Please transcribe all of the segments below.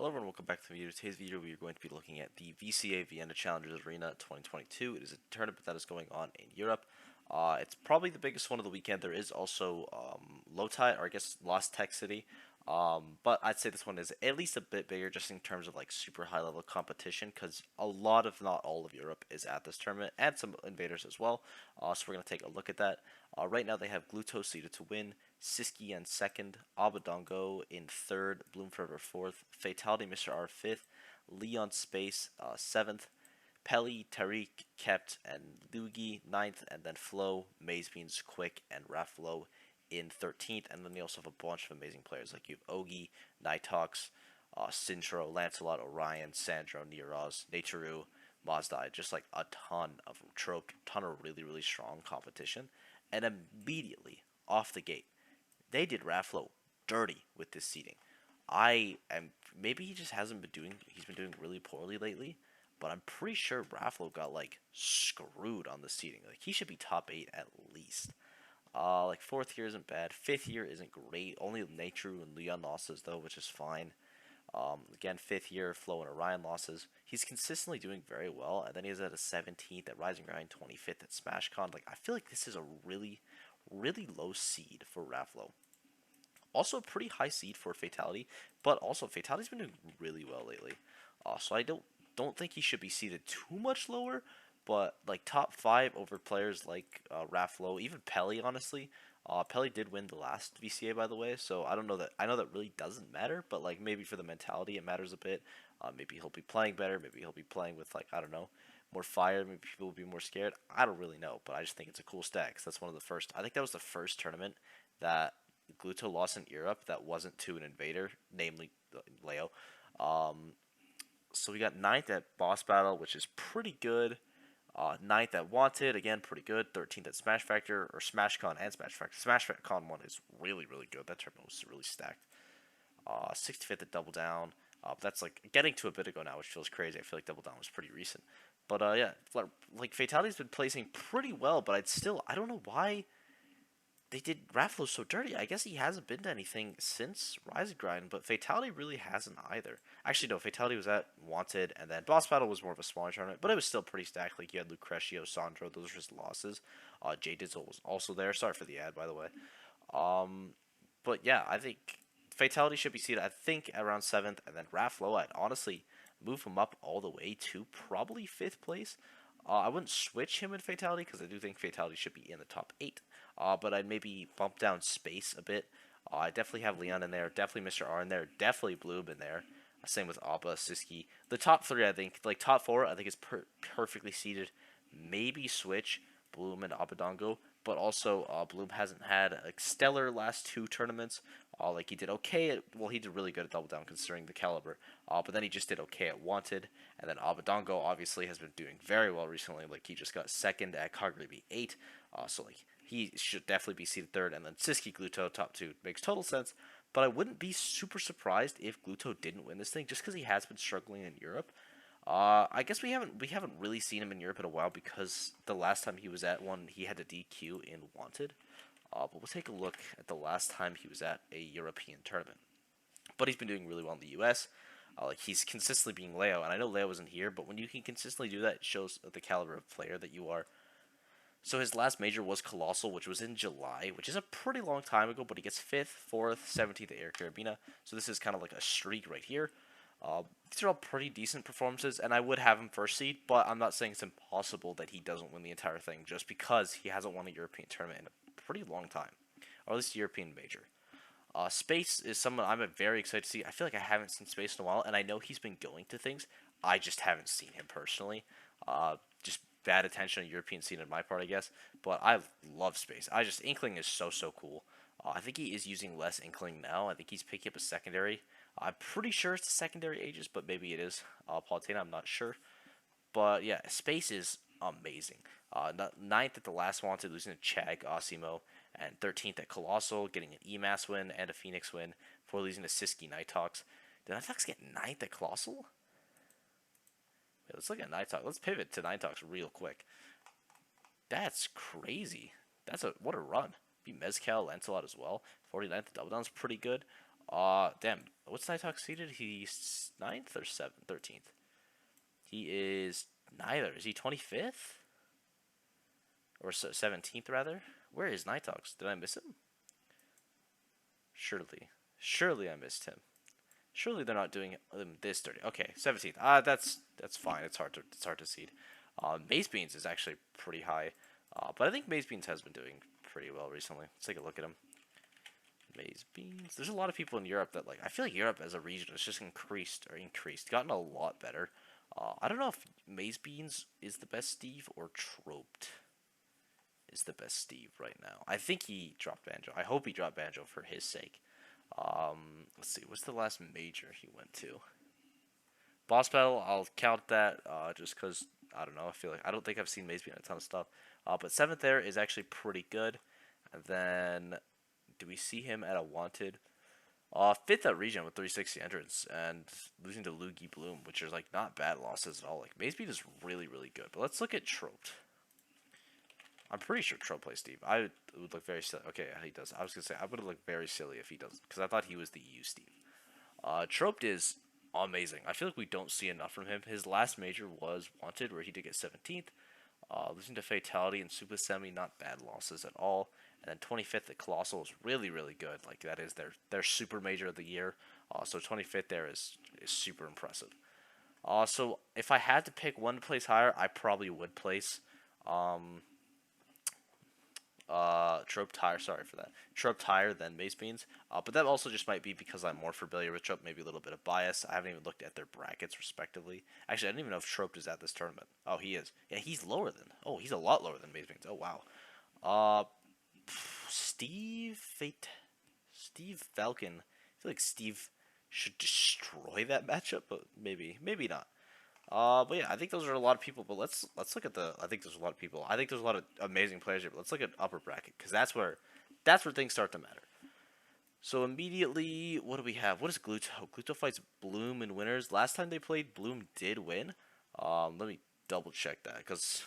Hello everyone, welcome back to the video. Today's video we are going to be looking at the VCA Vienna Challengers Arena 2022. It is a tournament that is going on in Europe. It's probably the biggest one of the weekend. There is also Lowtide, or I guess Lost Tech City. But I'd say this one is at least a bit bigger just in terms of like super high level competition because a lot of, not all of Europe is at this tournament and some invaders as well. So we're going to take a look at that. Right now they have Gluto seeded to win, Siski in second, Abadongo in third, Bloom Forever fourth, Fatality Mr. R fifth, Leon Space seventh, Pelly, Tariq, Kept, and Lugi ninth, and then Flo, Maze Beans, Quick, and Raflo in 13th. And then they also have a bunch of amazing players like you have Ogi, Nightox, Sintro, Lancelot, Orion, Sandro, Neoroz, Naturu, Mazdai, just like a ton of really strong competition. And immediately off the gate, they did Raflo dirty with this seeding. I am maybe he just hasn't been doing he's been doing really poorly lately, but I'm pretty sure Raflo got like screwed on the seeding. Like he should be top 8 at least. Like fourth year isn't bad. Fifth year isn't great. Only Nature and Leon losses though, which is fine. Again, fifth year Flo and Orion losses. He's consistently doing very well, and then he's at a 17th at Rising Grind, 25th at SmashCon. Like I feel like this is a really low seed for Raflo. Also a pretty high seed for Fatality, but also Fatality's been doing really well lately. So I don't think he should be seeded too much lower, but like top 5 over players like Raflo, even Pelly, honestly. Pelly did win the last VCA, by the way, so I don't know that. I know that really doesn't matter, but like maybe for the mentality, it matters a bit. Maybe he'll be playing better. Maybe he'll be playing with like I don't know, more fire. Maybe people will be more scared. I don't really know, but I just think it's a cool stack. 'Cause that's one of the first. I think that was the first tournament that Gluto lost in Europe that wasn't to an invader, namely Leo. Um, so we got ninth at Boss Battle, which is pretty good. Ninth at Wanted, again, pretty good. 13th at Smash Factor, or SmashCon and Smash Factor. SmashCon 1 is really good. That tournament was really stacked. 65th at Double Down. That's like getting to a bit ago now, which feels crazy. I feel like Double Down was pretty recent. But yeah, like Fatality's been placing pretty well, but I don't know why they did Raflo so dirty. I guess he hasn't been to anything since Rise and Grind, but Fatality really hasn't either. Actually, no, Fatality was at Wanted, and then Boss Battle was more of a smaller tournament, but it was still pretty stacked. Like, you had Lucretio, Sandro, those were his losses. Jay Dizzle was also there. Sorry for the ad, by the way. But yeah, I think Fatality should be seated, I think, around 7th, and then Raflo, I'd honestly move him up all the way to probably 5th place. I wouldn't switch him in Fatality because I do think Fatality should be in the top 8. But I'd maybe bump down Space a bit. I definitely have Leon in there. Definitely Mr. R in there. Definitely Bloom in there. Same with Abba, Siski. The top 3, I think, like top 4, I think is perfectly seated. Maybe switch Bloom and Abadongo. But also, Bloom hasn't had a stellar last 2 tournaments. Like he did okay well, he did really good at Double Down considering the caliber. But then he just did okay at Wanted, and then Abadongo obviously has been doing very well recently. Like he just got 2nd at Cogriby 8. So like he should definitely be seeded 3rd, and then Siski Gluto top 2 makes total sense. But I wouldn't be super surprised if Gluto didn't win this thing just because he has been struggling in Europe. I guess we haven't really seen him in Europe in a while because the last time he was at one, he had to DQ in Wanted. But we'll take a look at the last time he was at a European tournament. But he's been doing really well in the U.S. Like he's consistently being Leo, and I know Leo wasn't here, but when you can consistently do that, it shows the caliber of player that you are. So his last major was Colossal, which was in July, which is a pretty long time ago, but he gets 5th, 4th, 17th at Air Carabina. So this is kind of like a streak right here. These are all pretty decent performances, and I would have him first seed, but I'm not saying it's impossible that he doesn't win the entire thing just because he hasn't won a European tournament in a pretty long time, or at least a European major. Space is someone I'm very excited to see. I feel like I haven't seen Space in a while, and I know he's been going to things. I just haven't seen him personally. Just bad attention on European scene on my part, I guess. But I love Space. Inkling is so cool. I think he is using less Inkling now. I think he's picking up a secondary. I'm pretty sure it's the secondary Aegis, but maybe it is Palutena. I'm not sure. But yeah, Space is amazing. 9th at the last Wanted, losing to Chag, Osimo, and 13th at Colossal, getting an EMAS win and a Phoenix win before losing to Siski Nightox. Did Nightox get 9th at Colossal? Yeah, let's look at Nightox. Let's pivot to Nightox real quick. That's crazy. What a run. Be Mezcal, Lancelot as well. 49th at Double Down's pretty good. Damn. What's Nighthawk seeded? He's ninth or 7th? 13th. He is neither. Is he 25th? Or 17th, rather? Where is Nighthawks? Did I miss him? Surely. Surely I missed him. Surely they're not doing him this dirty. Okay, 17th. That's fine. It's hard to seed. Maze Beans is actually pretty high. But I think Maze Beans has been doing pretty well recently. Let's take a look at him. Maze Beans. There's a lot of people in Europe that, like, I feel like Europe as a region has just increased, gotten a lot better. I don't know if Maze Beans is the best Steve or Troped is the best Steve right now. I think he dropped Banjo. I hope he dropped Banjo for his sake. Let's see. What's the last major he went to? Boss Battle. I'll count that just because I don't know. I don't think I've seen Maze Bean a ton of stuff. But 7th there is actually pretty good. And then do we see him at a wanted? 5th at region with 360 entrance and losing to Loogie Bloom, which is like not bad losses at all. Like Maze Bean is really really good. But let's look at Troped. I'm pretty sure Trope plays Steve. I would look very silly. Okay, he does. I was gonna say I would look very silly if he doesn't, because I thought he was the EU Steve. Troped is amazing. I feel like we don't see enough from him. His last major was Wanted, where he did get 17th. Losing to Fatality and Super Semi, not bad losses at all. And then 25th at Colossal is really, really good. Like that is their super major of the year. So 25th there is super impressive. So if I had to pick one to place higher, I probably would place Trope Tire, sorry for that. Trope Tire than Mace Beans. But that also just might be because I'm more familiar with Trope, maybe a little bit of bias. I haven't even looked at their brackets respectively. Actually, I didn't even know if Trope is at this tournament. Oh, he is. Yeah, he's lower than. Oh, he's a lot lower than Mace Beans. Oh, wow. Uh, Steve Falcon. I feel like Steve should destroy that matchup, but maybe not. But yeah, I think those are a lot of people. But let's look at the. I think there's a lot of people. I think there's a lot of amazing players here. But let's look at upper bracket, because that's where things start to matter. So immediately, what do we have? What is Gluto? Gluto fights Bloom in winners. Last time they played, Bloom did win. Let me double check that, because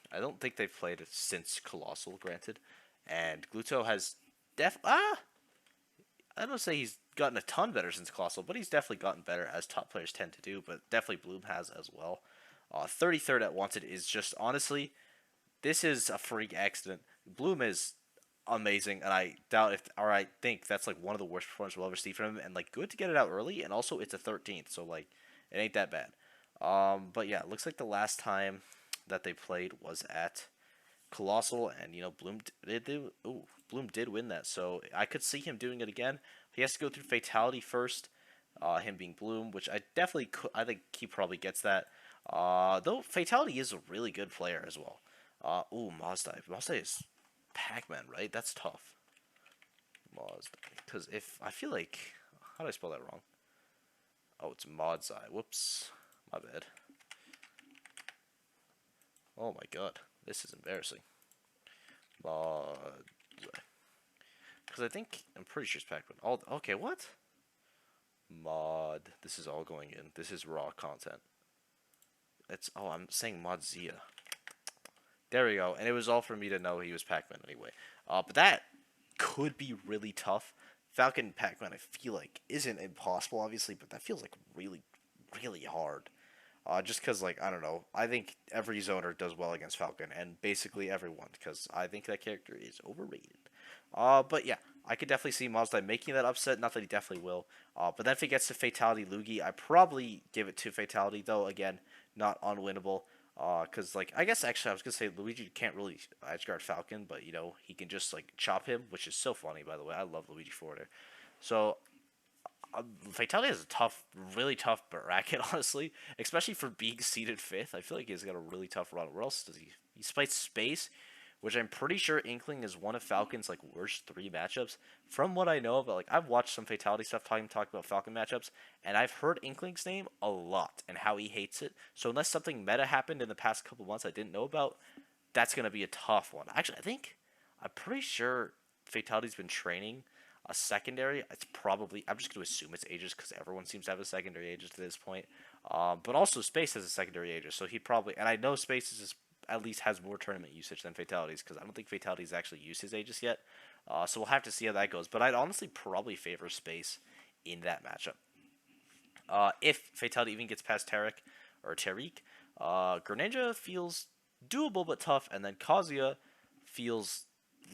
I don't think they've played it since Colossal. Granted, and Gluto has I don't say he's gotten a ton better since Colossal, but he's definitely gotten better, as top players tend to do. But definitely Bloom has as well. 33rd at Wanted is just honestly, this is a freak accident. Bloom is amazing, and I doubt if, or I think that's like one of the worst performances we'll ever see from him. And like good to get it out early, and also it's a 13th, so like it ain't that bad. But yeah, it looks like the last time that they played was at Colossal, and Bloom did win that, so I could see him doing it again. He has to go through Fatality first, him being Bloom, which I definitely could. I think he probably gets that. Though Fatality is a really good player as well. Mazda. Mazda is Pac-Man, right? That's tough. Mazda, because if I feel like, how do I spell that wrong? Oh, it's Modzai. Whoops, my bad. Oh my god. This is embarrassing. Because I'm pretty sure it's Pac-Man. Okay, what? Mod. This is all going in. This is raw content. I'm saying Modzia. There we go. And it was all for me to know he was Pac-Man anyway. But that could be really tough. Falcon Pac-Man, I feel like, isn't impossible, obviously, but that feels like really, really hard. Just because, like, I don't know. I think every zoner does well against Falcon, and basically everyone, because I think that character is overrated. But yeah, I could definitely see Mazda making that upset. Not that he definitely will. But then if it gets to Fatality Luigi, I probably give it to Fatality, though, again, not unwinnable. Because, like, I guess actually I was going to say Luigi can't really edgeguard Falcon, but, he can just, like, chop him, which is so funny, by the way. I love Luigi Forder. So, Fatality is a really tough bracket, honestly, especially for being seeded 5th. I feel like he's got a really tough run. Where else does he? He fights Space, which I'm pretty sure Inkling is one of Falcon's like worst 3 matchups. From what I know, but like I've watched some Fatality stuff talk about Falcon matchups, and I've heard Inkling's name a lot and how he hates it. So unless something meta happened in the past couple months I didn't know about, that's gonna be a tough one. Actually, I'm pretty sure Fatality's been training a secondary. It's probably, I'm just going to assume it's Aegis because everyone seems to have a secondary Aegis to this point. But also Space has a secondary Aegis, so he probably, and I know Space is at least has more tournament usage than Fatalities, because I don't think Fatalities actually used his Aegis yet. So we'll have to see how that goes. But I'd honestly probably favor Space in that matchup. If Fatality even gets past Tariq, Greninja feels doable but tough, and then Kazuya feels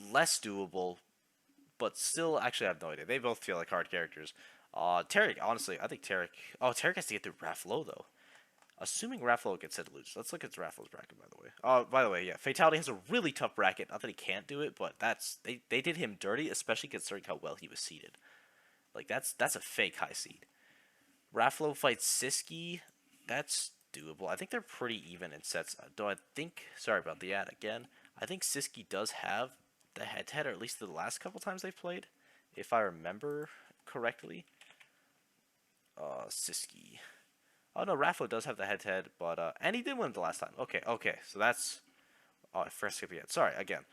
less doable, but still, actually, I have no idea. They both feel like hard characters. Tariq, honestly, I think Tariq. Oh, Tariq has to get through Raflo though. Assuming Raflo gets set to lose. Let's look at Raflo's bracket, by the way. By the way, yeah, Fatality has a really tough bracket. Not that he can't do it, but they did him dirty, especially considering how well he was seeded. Like that's a fake high seed. Raflo fights Siski. That's doable. I think they're pretty even in sets. Though I think, sorry about the ad again. I think Siski does have the head-to-head, or at least the last couple times they've played, if I remember correctly. Siski. Oh no, Raflo does have the head-to-head, but and he did win the last time. Okay. So that's I first skip yet. Sorry again.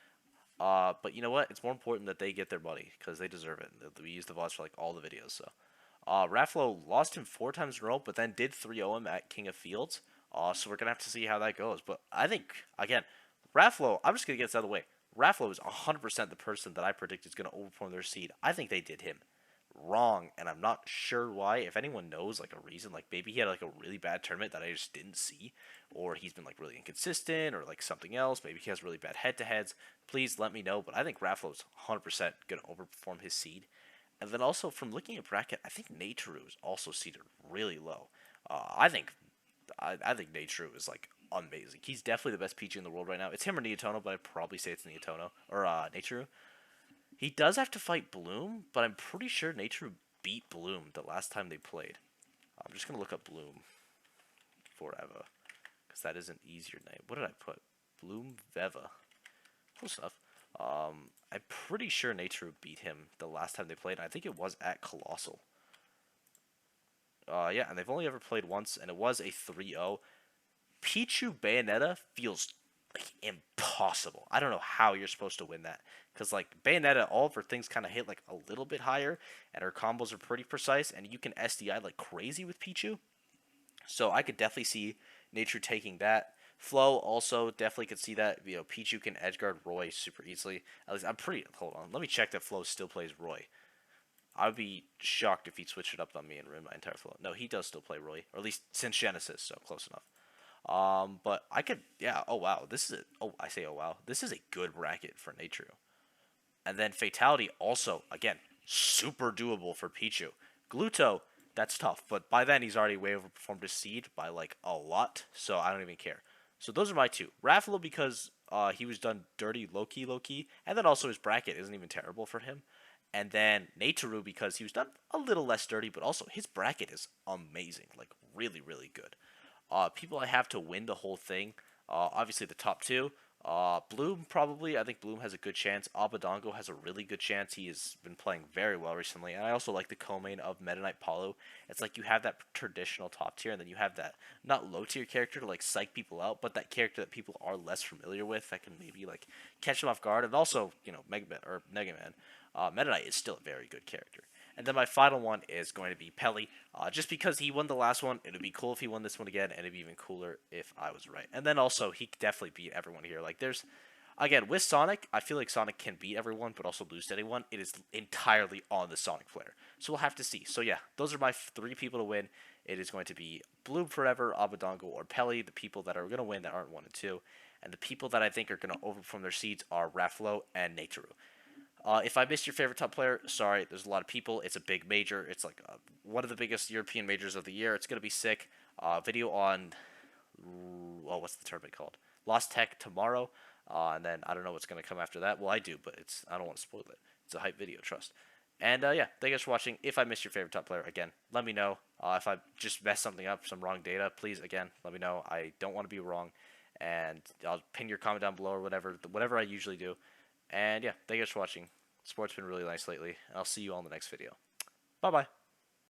But you know what? It's more important that they get their money because they deserve it. We use the VODs for like all the videos, so. Raflo lost him 4 times in a row, but then did 3-0 him at King of Fields. So we're going to have to see how that goes. But I think, again, Raflo, I'm just going to get this out of the way. Raflo is 100% the person that I predict is going to overperform their seed. I think they did him wrong, and I'm not sure why. If anyone knows, like, a reason, like, maybe he had, like, a really bad tournament that I just didn't see, or he's been, like, really inconsistent, or, like, something else. Maybe he has really bad head-to-heads. Please let me know. But I think Raflo is 100% going to overperform his seed. And then also from looking at bracket, I think Natoru is also seated really low. I think Natoru is like amazing. He's definitely the best Pichu in the world right now. It's him or Neotono, but I'd probably say it's Neotono or Natoru. He does have to fight Bloom, but I'm pretty sure Natoru beat Bloom the last time they played. I'm just gonna look up Bloom forever because that is an easier name. What did I put? Bloom Veva. Close enough. I'm pretty sure Natoru beat him the last time they played, and I think it was at Colossal. Yeah, and they've only ever played once, and it was a 3-0. Pichu Bayonetta feels like impossible. I don't know how you're supposed to win that, because like Bayonetta, all of her things kind of hit like a little bit higher, and her combos are pretty precise, and you can SDI like crazy with Pichu. So I could definitely see Nature taking that. Flo also definitely could see that. You know, Pichu can edgeguard Roy super easily. At least I'm pretty. Hold on, let me check that Flo still plays Roy. I would be shocked if he switched it up on me and ruined my entire flow. No, he does still play Roy, or at least since Genesis, so close enough. But I could, yeah. Oh wow, this is I say oh wow, this is a good bracket for Nature. And then Fatality also, again, super doable for Pichu. Gluto, that's tough, but by then he's already way overperformed his seed by like a lot, so I don't even care. So those are my two. Raffalo because he was done dirty low key, and then also his bracket isn't even terrible for him. And then Natoru because he was done a little less dirty, but also his bracket is amazing, like really good. People I have to win the whole thing, obviously the top two. Bloom probably. I think Bloom has a good chance. Abadongo has a really good chance. He has been playing very well recently, and I also like the co-main of Meta Knight Paulo. It's like you have that traditional top tier, and then you have that not low tier character to like psych people out, but that character that people are less familiar with that can maybe like catch them off guard. And also, you know, Mega Man. Meta Knight is still a very good character. And then my final one is going to be Pelly. Just because he won the last one, it would be cool if he won this one again, and it'd be even cooler if I was right. And then also, he definitely beat everyone here. Like, there's, again, with Sonic, I feel like Sonic can beat everyone, but also lose to anyone. It is entirely on the Sonic player. So we'll have to see. So yeah, those are my 3 people to win. It is going to be Bloom Forever, Abadongo, or Pelly, the people that are going to win that aren't 1 and 2. And the people that I think are going to overperform their seeds are Raflo and Natoru. If I missed your favorite top player, sorry. There's a lot of people. It's a big major. It's like one of the biggest European majors of the year. It's gonna be sick. Video on, what's the tournament called? Lost Tech tomorrow, and then I don't know what's gonna come after that. Well, I do, but I don't want to spoil it. It's a hype video, trust. And yeah, thank you guys for watching. If I missed your favorite top player, again, let me know. If I just messed something up, some wrong data, please again let me know. I don't want to be wrong, and I'll pin your comment down below or whatever I usually do. And yeah, thank you guys for watching. Sport's been really nice lately. I'll see you all in the next video. Bye-bye.